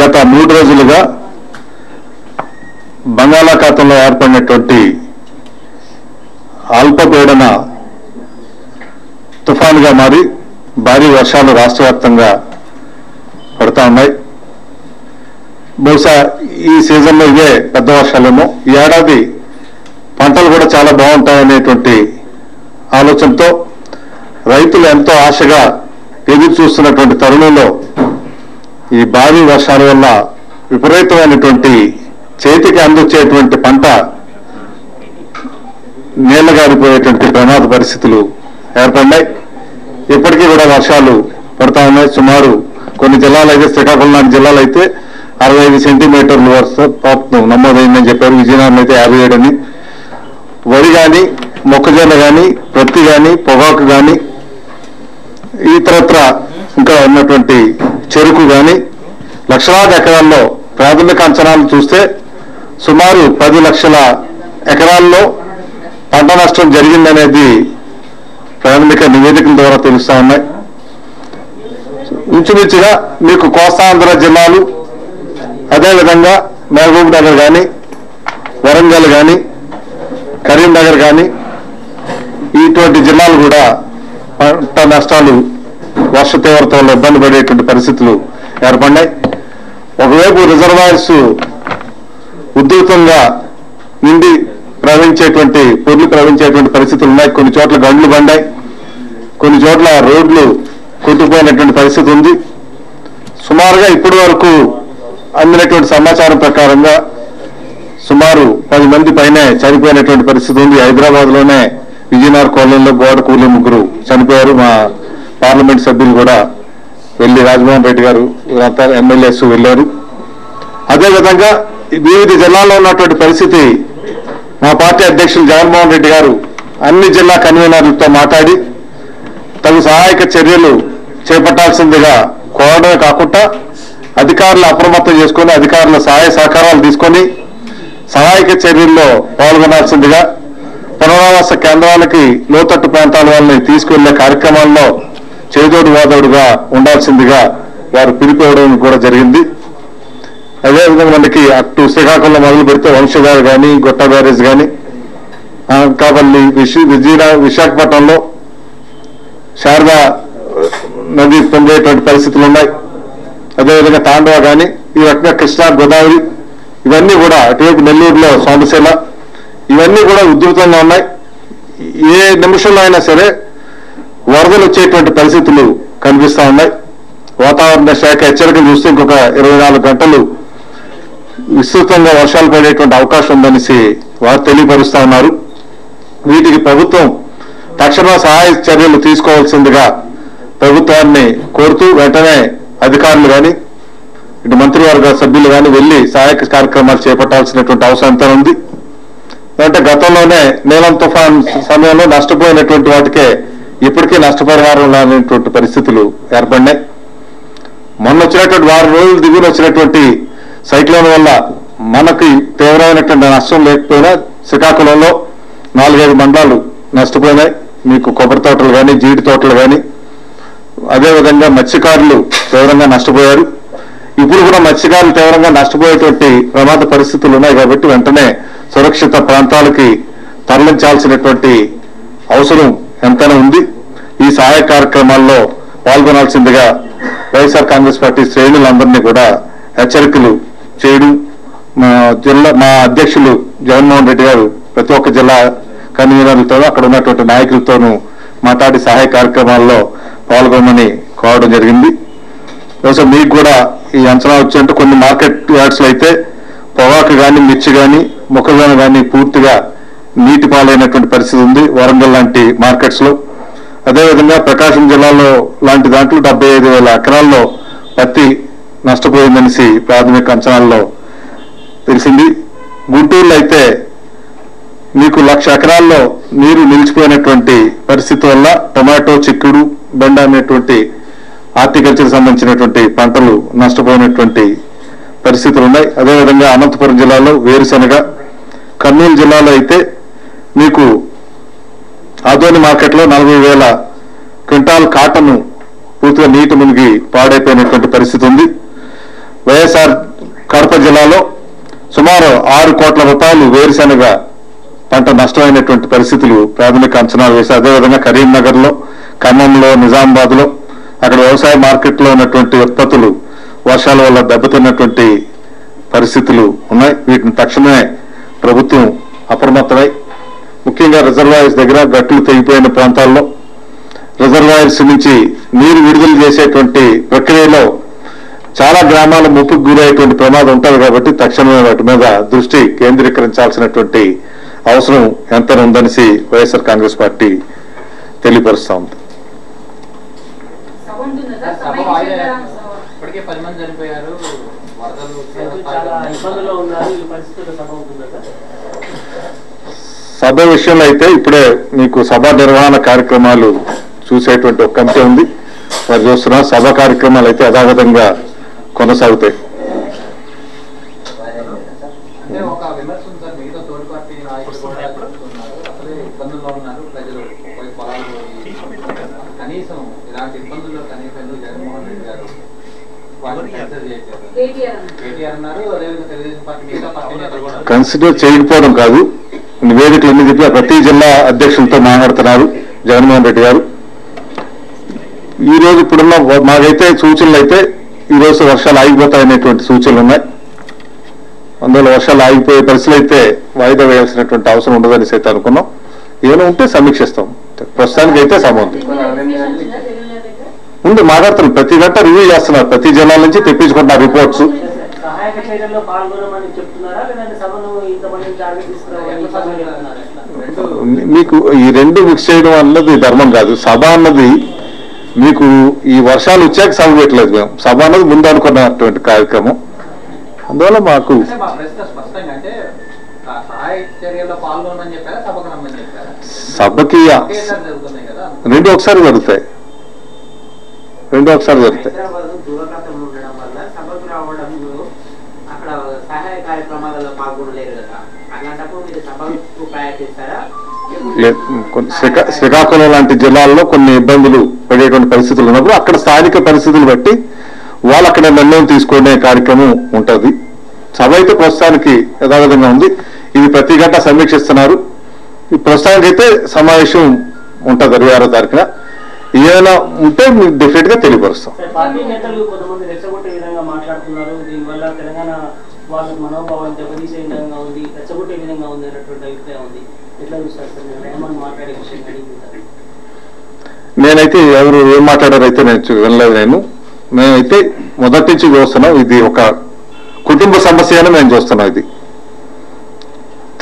గత 3 రోజులుగా బంగాళాఖాతంలో ఏర్పడినటువంటి అల్పపీడన తుఫానుగా మారి భారీ వర్షాలు రాష్ట్ర వ్యాప్తంగా పడతా ఉన్నాయి. బహుశా ఈ సీజన్లో ఇవే పెద్ద వర్షాలేమో. ఈ ఏడాది పంటలు కూడా చాలా బాగుంటాయనేటువంటి ఆలోచనతో రైతులు ఎంతో ఆశగా ఎదురు చూస్తున్నటువంటి తరుణంలో ఈ భారీ వర్షాల వల్ల విపరీతమైనటువంటి చేతికి అందొచ్చేటువంటి పంట నీళ్లగారిపోయేటువంటి ప్రమాద పరిస్థితులు ఏర్పడ్డాయి. ఇప్పటికీ కూడా వర్షాలు పడతా ఉన్నాయి. సుమారు కొన్ని జిల్లాలు అయితే, శ్రీకాకుళం లాంటి జిల్లాలు అయితే 65 సెంటీమీటర్లు వర్షపాతం నమోదైందని చెప్పారు. విజయనగరం అయితే 57 అని. వరి కానీ, మొక్కజొన్న కానీ, ప్రత్తి కానీ, పొగాకు కానీ, ఇతరత్ర ఇంకా ఉన్నటువంటి చెరుకు కానీ లక్షలాది ఎకరాల్లో ప్రాథమిక అంచనాలు చూస్తే సుమారు 10 లక్షల ఎకరాల్లో పంట నష్టం జరిగిందనేది ప్రాథమిక నివేదికల ద్వారా తెలుస్తా ఉన్నాయి. ఇంచుమించుగా మీకు కోస్తాంధ్ర జిల్లాలు, అదేవిధంగా మహబూబ్ నగర్ కానీ, వరంగల్ కానీ, కరీంనగర్ కానీ, ఇటువంటి జిల్లాలు కూడా పంట నష్టాలు వర్ష తీవ్రత వల్ల ఇబ్బంది పడేటువంటి పరిస్థితులు ఏర్పడినాయి. ఒకవైపు రిజర్వాయర్స్ ఉధృతంగా నిండి పొర్లు ప్రవహించేటువంటి పరిస్థితులు ఉన్నాయి. కొన్ని చోట్ల గండ్లు పడ్డాయి, కొన్ని చోట్ల రోడ్లు కొట్టుకుపోయినటువంటి పరిస్థితి ఉంది. సుమారుగా ఇప్పటి వరకు అందినటువంటి సమాచారం ప్రకారంగా సుమారు 10 మంది పైనే చనిపోయినటువంటి పరిస్థితి ఉంది. హైదరాబాద్లోనే విజయనగర్ కాలనీలో గోడ కూలి 3 చనిపోయారు. మా పార్లమెంట్ సభ్యులు కూడా వెళ్ళి, రాజమోహన్ రెడ్డి గారు వీరంతా ఎమ్మెల్యేస్ వెళ్ళారు. అదేవిధంగా వివిధ జిల్లాల్లో ఉన్నటువంటి పరిస్థితి మా పార్టీ అధ్యక్షులు జగన్మోహన్ రెడ్డి గారు అన్ని జిల్లా కన్వీనర్లతో మాట్లాడి తగు సహాయక చర్యలు చేపట్టాల్సిందిగా కోరడమే కాకుండా అధికారులు అప్రమత్తం చేసుకొని, అధికారుల సహాయ సహకారాలు తీసుకొని సహాయక చర్యల్లో పాల్గొనాల్సిందిగా, పునరావాస కేంద్రాలకి లోతట్టు ప్రాంతాల వాళ్ళని తీసుకువెళ్లే కార్యక్రమాల్లో చేదోడు వాదోడుగా ఉండాల్సిందిగా వారు పిలిపివ్వడం కూడా జరిగింది. అదేవిధంగా మనకి అటు శ్రీకాకుళంలో మొదలు పెడితే వంశధార కానీ, గొట్ట బ్యారేజ్ కానీ, కావలి, విశాఖపట్నంలో శారదా నది పొందేటువంటి పరిస్థితులు ఉన్నాయి. అదేవిధంగా తాండవ కానీ, ఈ రకంగా కృష్ణా, గోదావరి, ఇవన్నీ కూడా అటువైపు నెల్లూరులో సోమశీల, ఇవన్నీ కూడా ఉధృతంగా ఉన్నాయి. ఏ నిమిషంలో అయినా సరే వరదలు వచ్చేటువంటి పరిస్థితులు కనిపిస్తా ఉన్నాయి. వాతావరణ శాఖ హెచ్చరికలు చూస్తే ఇంకొక 24 గంటలు విస్తృతంగా వర్షాలు పడేటువంటి అవకాశం ఉందనేసి వారు తెలియపరుస్తా ఉన్నారు. వీటికి ప్రభుత్వం తక్షణ సహాయ చర్యలు తీసుకోవాల్సిందిగా ప్రభుత్వాన్ని కోరుతూ వెంటనే అధికారులు కానీ, ఇటు మంత్రివర్గ సభ్యులు కానీ వెళ్ళి సహాయక కార్యక్రమాలు చేపట్టాల్సినటువంటి అవసరం ఎంత ఉంది. అంటే గతంలోనే నీలం తుఫాన్ సమయంలో నష్టపోయినటువంటి వాటికే ఇప్పటికీ నష్టపరిహారం లేనటువంటి పరిస్థితులు ఏర్పడినాయి. మొన్న వచ్చినటువంటి 6 రోజులు దిగున వచ్చినటువంటి సైక్లోన్ వల్ల మనకి తీవ్రమైనటువంటి నష్టం లేకపోయినా శ్రీకాకుళంలో 4-5 మండలాలు నష్టపోయినాయి. మీకు కొబ్బరి తోటలు కానీ, జీడి తోటలు కానీ, అదేవిధంగా మత్స్యకారులు తీవ్రంగా నష్టపోయారు. ఇప్పుడు కూడా మత్స్యకారులు తీవ్రంగా నష్టపోయేటువంటి ప్రమాద పరిస్థితులు ఉన్నాయి. కాబట్టి వెంటనే సురక్షిత ప్రాంతాలకి తరలించాల్సినటువంటి అవసరం ఎంతైనా ఉంది. ఈ సహాయ కార్యక్రమాల్లో పాల్గొనాల్సిందిగా వైఎస్ఆర్ కాంగ్రెస్ పార్టీ శ్రేణులందరినీ కూడా హెచ్చరికలు చేయడం, మా అధ్యక్షులు జగన్మోహన్ రెడ్డి గారు ప్రతి ఒక్క జిల్లా కన్వీనర్లతోనూ అక్కడ ఉన్నటువంటి నాయకులతోనూ మాట్లాడి సహాయ కార్యక్రమాల్లో పాల్గొనమని కోరడం జరిగింది. బహుశా మీకు కూడా ఈ అంచనా వచ్చేంటే కొన్ని మార్కెట్ యార్డ్స్లో అయితే పొగాకు కానీ, మిర్చి కానీ, మొక్కజొన్న కానీ పూర్తిగా నీటి పాలైనటువంటి పరిస్థితి ఉంది వరంగల్ లాంటి మార్కెట్స్ లో. అదేవిధంగా ప్రకాశం జిల్లాలో లాంటి దాంట్లో 75,000 ఎకరాల్లో పత్తి నష్టపోయిందనేసి ప్రాథమిక అంచనాల్లో తెలిసింది. గుంటూరులో అయితే మీకు 1,00,000 ఎకరాల్లో నీరు నిలిచిపోయినటువంటి పరిస్థితి వల్ల టొమాటో, చిక్కుడు, బెండ అనేటువంటి హార్టికల్చర్ సంబంధించినటువంటి పంటలు నష్టపోయినటువంటి పరిస్థితులు ఉన్నాయి. అదేవిధంగా అనంతపురం జిల్లాలో వేరుశనగ, కర్నూలు జిల్లాలో అయితే మీకు ఆదోని మార్కెట్లో 40,000 క్వింటాల్ కాటన్ పూర్తిగా నీటి మునిగి పాడైపోయినటువంటి పరిస్థితి ఉంది. వైఎస్ఆర్ జిల్లాలో సుమారు 6 కోట్ల రూపాయలు వేరుశెనగ పంట నష్టమైనటువంటి పరిస్థితులు ప్రాథమిక అంచనాలు వేసి, అదేవిధంగా కరీంనగర్లో, ఖమ్మంలో, నిజామాబాద్లో అక్కడ వ్యవసాయ మార్కెట్లో ఉన్నటువంటి ఉత్పత్తులు వర్షాల వల్ల దెబ్బతిన్నటువంటి పరిస్థితులు ఉన్నాయి. వీటిని తక్షణమే ప్రభుత్వం అప్రమత్తమై ముఖ్యంగా రిజర్వాయర్స్ దగ్గర గట్లు తెగిపోయిన ప్రాంతాల్లో రిజర్వాయర్స్ నుంచి నీరు విడుదల చేసేటువంటి ప్రక్రియలో చాలా గ్రామాల ముప్పుకు గురయ్యేటువంటి ప్రమాదం ఉంటుంది కాబట్టి తక్షణమే వాటి మీద దృష్టి కేంద్రీకరించాల్సినటువంటి అవసరం ఎంత ఉందనేసి వైఎస్ఆర్ కాంగ్రెస్ పార్టీ తెలియపరుస్తా ఉంది. సభ విషయంలో అయితే ఇప్పుడే మీకు సభ నిర్వహణ కార్యక్రమాలు చూసేటువంటి ఒక కమిటీ ఉంది, వారు చూస్తున్నారు. సభ కార్యక్రమాలు అయితే యథావిధంగా కొనసాగుతాయి. కన్సిడర్ చేయకపోవడం కాదు, నివేదికలు ఎన్ని చెప్పినా ప్రతి జిల్లా అధ్యక్షులతో మాట్లాడుతున్నారు జగన్మోహన్ రెడ్డి గారు. ఈ రోజు ఇప్పుడున్న మాకైతే సూచనలు అయితే ఈ రోజు వర్షాలు ఆగిపోతాయనేటువంటి సూచనలు ఉన్నాయి. అందువల్ల వర్షాలు ఆగిపోయే పరిస్థితులు అయితే వాయిదా వేయాల్సినటువంటి అవసరం ఉండదని అయితే అనుకున్నాం. ఏమైనా ఉంటే సమీక్షిస్తాం. ప్రస్తుతానికి అయితే సభ ఉంది మాట్లాడుతున్నారు. ప్రతి గంట రివ్యూ చేస్తున్నారు, ప్రతి జిల్లాల నుంచి తెప్పించుకుంటున్నారు రిపోర్ట్స్. మీకు ఈ రెండు మిక్స్ చేయడం అన్నది ధర్మం కాదు. సభ అన్నది మీకు ఈ వర్షాలు వచ్చాక సభ పెట్టలేదు, మేము సభ అన్నది ముందు అనుకున్నటువంటి కార్యక్రమం. అందువల్ల మాకు సభకి రెండు ఒకసారి జరుగుతాయి. శ్రీకాకుళం లాంటి జిల్లాల్లో కొన్ని ఇబ్బందులు పడేటువంటి పరిస్థితులు ఉన్నప్పుడు అక్కడ స్థానిక పరిస్థితులు బట్టి వాళ్ళు అక్కడ నిర్ణయం తీసుకునే కార్యక్రమం ఉంటుంది. సభ అయితే ప్రస్తుతానికి యథావిధంగా ఉంది. ఇది ప్రతి గంట సమీక్షిస్తున్నారు. ఈ ప్రస్తుతానికి అయితే సమావేశం ఉంటుంది 26వ తారీఖున. ఏమైనా ఉంటే మీకు డెఫినెట్ గా తెలియపరుస్తాం. నేనైతే ఎవరు ఏం మాట్లాడారో అయితే నేను వినలేదు. మేమైతే మొదటి నుంచి చూస్తున్నాం, ఇది ఒక కుటుంబ సమస్య అని మేము చూస్తున్నాం. ఇది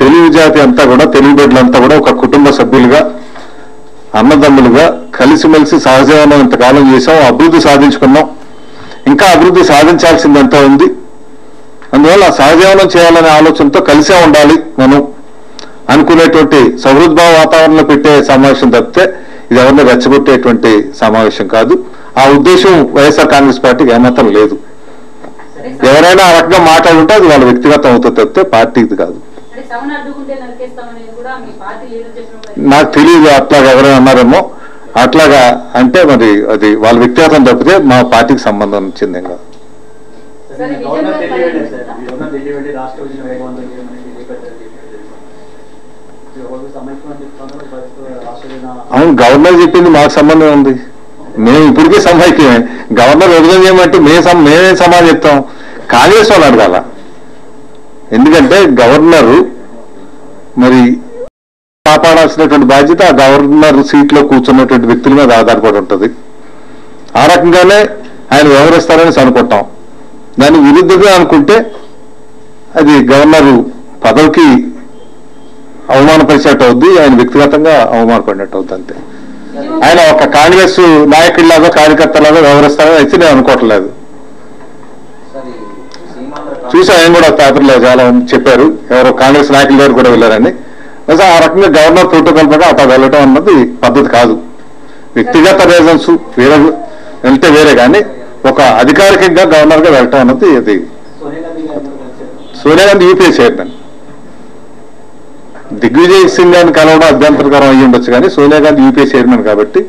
తెలుగు జాతి అంతా కూడా, తెలుగు బిడ్డలంతా కూడా ఒక కుటుంబ సభ్యులుగా, అన్నదమ్ములుగా కలిసిమెలిసి సహజీవనం ఇంతకాలం చేసాం, అభివృద్ధి సాధించుకున్నాం. ఇంకా అభివృద్ధి సాధించాల్సిందంతా ఉంది. అందువల్ల సహజీవనం చేయాలనే ఆలోచనతో కలిసే ఉండాలి మనం అనుకునేటువంటి సౌహృద్భావ వాతావరణంలో పెట్టే సమావేశం తప్పితే ఇది ఎవరిని రెచ్చగొట్టేటువంటి సమావేశం కాదు. ఆ ఉద్దేశం వైఎస్ఆర్ కాంగ్రెస్ పార్టీకి ఏమాత్రం లేదు. ఎవరైనా ఆ రకంగా మాట్లాడుంటే అది వాళ్ళ వ్యక్తిగతం అవుతుంది తప్పితే పార్టీది కాదు. నాకు తెలియదు అట్లాగా ఎవరైనా అన్నారేమో. అట్లాగా అంటే మరి అది వాళ్ళ వ్యక్తిగతం తప్పితే మా పార్టీకి సంబంధం వచ్చింది కాదు. అవును, గవర్నర్ చెప్పింది మాకు సంబంధం ఉంది. మేము ఇప్పటికే సమైక్యమే. గవర్నర్ విభజన చేయమంటే మేమేం సమాధానం చెప్తాం? కాంగ్రెస్ వాళ్ళు అడగాల. ఎందుకంటే గవర్నరు మరి కాపాడాల్సినటువంటి బాధ్యత ఆ గవర్నర్ సీట్లో కూర్చున్నటువంటి వ్యక్తుల మీద ఆధారపడి ఉంటుంది. ఆ రకంగానే ఆయన వ్యవహరిస్తారని అనుకుంటాం. దాని విరుద్ధంగా అనుకుంటే అది గవర్నరు పదవికి అవమానపరిచేట్టు అవుద్ది, ఆయన వ్యక్తిగతంగా అవమానపడినట్టు అవుద్ది. అంతే. ఆయన ఒక కాంగ్రెస్ నాయకుడిలాగా కార్యకర్తలాగా వ్యవహరిస్తారని అయితే నేను అనుకోవట్లేదు. చూసా, ఆయన కూడా పేపర్లో చాలా చెప్పారు, ఎవరో కాంగ్రెస్ నాయకుల దగ్గర కూడా వెళ్ళారని. ఆ రకంగా గవర్నర్ ప్రోటోకాల్ ప్రకారం అట్లా వెళ్ళటం అన్నది పద్ధతి కాదు. వ్యక్తిగత రీజన్స్ వేరే వెళ్తే వేరే, కానీ ఒక అధికారికంగా గవర్నర్ గా వెళ్ళటం అన్నది అది. సోనియా గాంధీ యూపీఏ చైర్మన్, దిగ్విజయ్ సింగ్ గారిని కలవడం అభ్యంతరకరం అయ్యి ఉండొచ్చు, కానీ సోనియా గాంధీ యూపీఏ చైర్మన్ కాబట్టి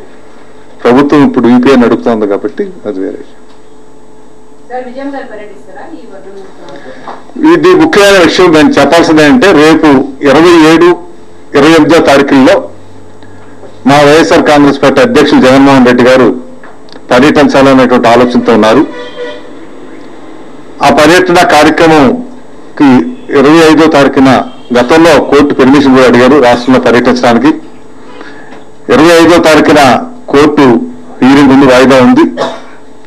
ప్రభుత్వం ఇప్పుడు యూపీఏ నడుపుతోంది కాబట్టి అది వేరే. ఇది ముఖ్యమైన విషయం నేను చెప్పాల్సింది ఏంటంటే రేపు 27, 28వ తారీఖుల్లో మా వైఎస్ఆర్ కాంగ్రెస్ పార్టీ అధ్యక్షులు జగన్మోహన్ రెడ్డి గారు పర్యటించాలనేటువంటి ఆలోచనతో ఉన్నారు. ఆ పర్యటన కార్యక్రమంకి 25వ తారీఖున గతంలో కోర్టు పర్మిషన్ కూడా అడిగారు రాష్ట్రంలో పర్యటించడానికి. 25వ తారీఖున కోర్టు హీరింగ్ ఉంది, వాయిదా ఉంది.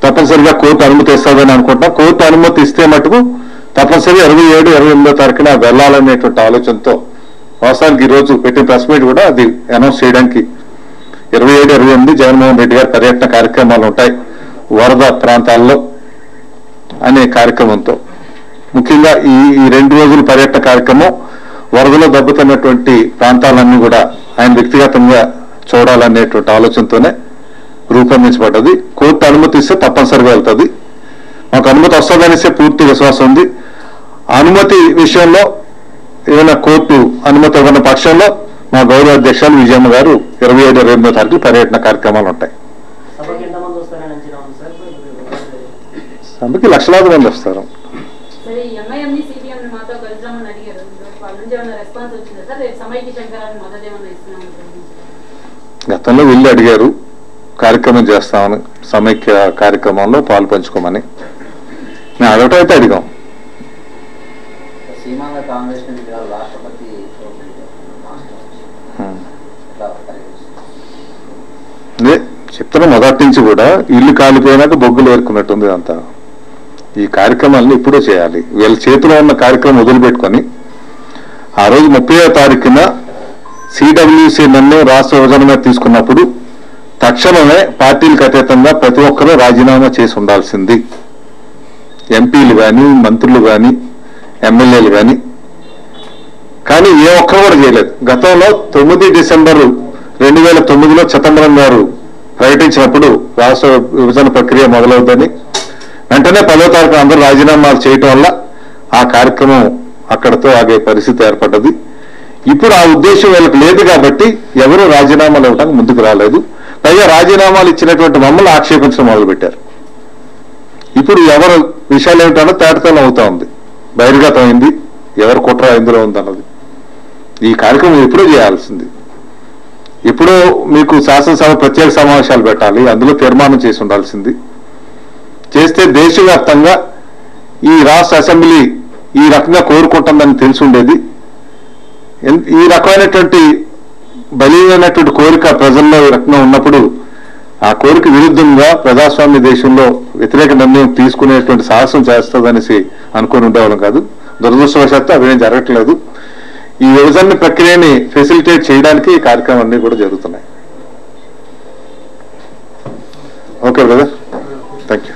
తప్పనిసరిగా కోర్టు అనుమతి ఇస్తుందని అనుకుంటున్నా. కోర్టు అనుమతి ఇస్తే మటుకు తప్పనిసరిగా 27, 28వ తారీఖున వెళ్లాలనేటువంటి ఆలోచనతో వాస్తవానికి ఈరోజు పెట్టిన ప్రెస్ మీట్ కూడా అది అనౌన్స్ చేయడానికి 27, 28 జగన్మోహన్ రెడ్డి గారి పర్యటన కార్యక్రమాలు ఉంటాయి వరద ప్రాంతాల్లో అనే కార్యక్రమంతో. ముఖ్యంగా ఈ 2 రోజుల పర్యటన కార్యక్రమం వరదలో దెబ్బతిన్నటువంటి ప్రాంతాలన్నీ కూడా ఆయన వ్యక్తిగతంగా చూడాలనేటువంటి ఆలోచనతోనే రూపొందించబడ్డది. కోర్టు అనుమతిస్తే తప్పనిసరిగా వెళ్తుంది. మాకు అనుమతి వస్తుందనేసే పూర్తి విశ్వాసం ఉంది. అనుమతి విషయంలో ఏదైనా కోర్టు అనుమతి ఇవ్వని పక్షంలో మా గౌరవ అధ్యక్షులు విజయమ్మ గారు 27, 28వ తారీఖు పర్యటన కార్యక్రమాలు ఉంటాయి. సభకి లక్షలాది మంది వస్తారు. గతంలో వెళ్ళి అడిగారు కార్యక్రమం చేస్తామని, సమైక్య కార్యక్రమంలో పాలు పంచుకోమని. మేము అడగటం అయితే అడిగాం. చెప్తున్నా మొదటి నుంచి కూడా ఇల్లు కాలిపోయినాక బొగ్గులు ఏరుకున్నట్టుంది అంతా. ఈ కార్యక్రమాలను ఇప్పుడే చేయాలి. వీళ్ళ చేతిలో ఉన్న కార్యక్రమం వదిలిపెట్టుకొని ఆ రోజు 30వ తారీఖున CWC నిర్ణయం రాష్ట్ర విభజన మీద తీసుకున్నప్పుడు తక్షణమే పార్టీలకు అతీతంగా ప్రతి ఒక్కరూ రాజీనామా చేసి ఉండాల్సింది. ఎంపీలు కానీ, మంత్రులు కానీ, ఎమ్మెల్యేలు కానీ. కానీ ఏ ఒక్కరు కూడా చేయలేదు. గతంలో 9 డిసెంబరు 2009లో చిదంబరం గారు ప్రకటించినప్పుడు రాష్ట్ర విభజన ప్రక్రియ మొదలవుతుందని వెంటనే 10వ తారీఖున అందరూ రాజీనామాలు చేయటం వల్ల ఆ కార్యక్రమం అక్కడతో ఆగే పరిస్థితి ఏర్పడ్డది. ఇప్పుడు ఆ ఉద్దేశం వీళ్ళకి లేదు కాబట్టి ఎవరూ రాజీనామాలు ఇవ్వడానికి ముందుకు రాలేదు. పైగా రాజీనామాలు ఇచ్చినటువంటి మమ్మల్ని ఆక్షేపించడం మొదలుపెట్టారు. ఇప్పుడు ఎవరు విషయాలు ఏమిటన్నా తేటతలం అవుతా ఉంది, బహిర్గతమైంది ఎవరు కుట్ర ఇందులో ఉందన్నది. ఈ కార్యక్రమం ఎప్పుడూ చేయాల్సింది. ఎప్పుడో మీకు శాసనసభ ప్రత్యేక సమావేశాలు పెట్టాలి, అందులో తీర్మానం చేసి ఉండాల్సింది. చేస్తే దేశవ్యాప్తంగా ఈ రాష్ట్ర అసెంబ్లీ ఈ రకంగా కోరుకుంటుందని తెలిసి ఉండేది. ఈ రకమైనటువంటి బలీయమైనటువంటి కోరిక ప్రజల్లో ఈ రకంగా ఉన్నప్పుడు ఆ కోరిక విరుద్ధంగా ప్రజాస్వామ్య దేశంలో వ్యతిరేక నిర్ణయం తీసుకునేటువంటి సాహసం చేస్తుందనేసి అనుకుని ఉండేవాళ్ళం కాదు. దురదృష్టవశాత్తు అవేం జరగట్లేదు. ఈ విభజన ప్రక్రియని ఫెసిలిటేట్ చేయడానికి ఈ కార్యక్రమాలన్నీ కూడా జరుగుతున్నాయి. Okay brother, thank you.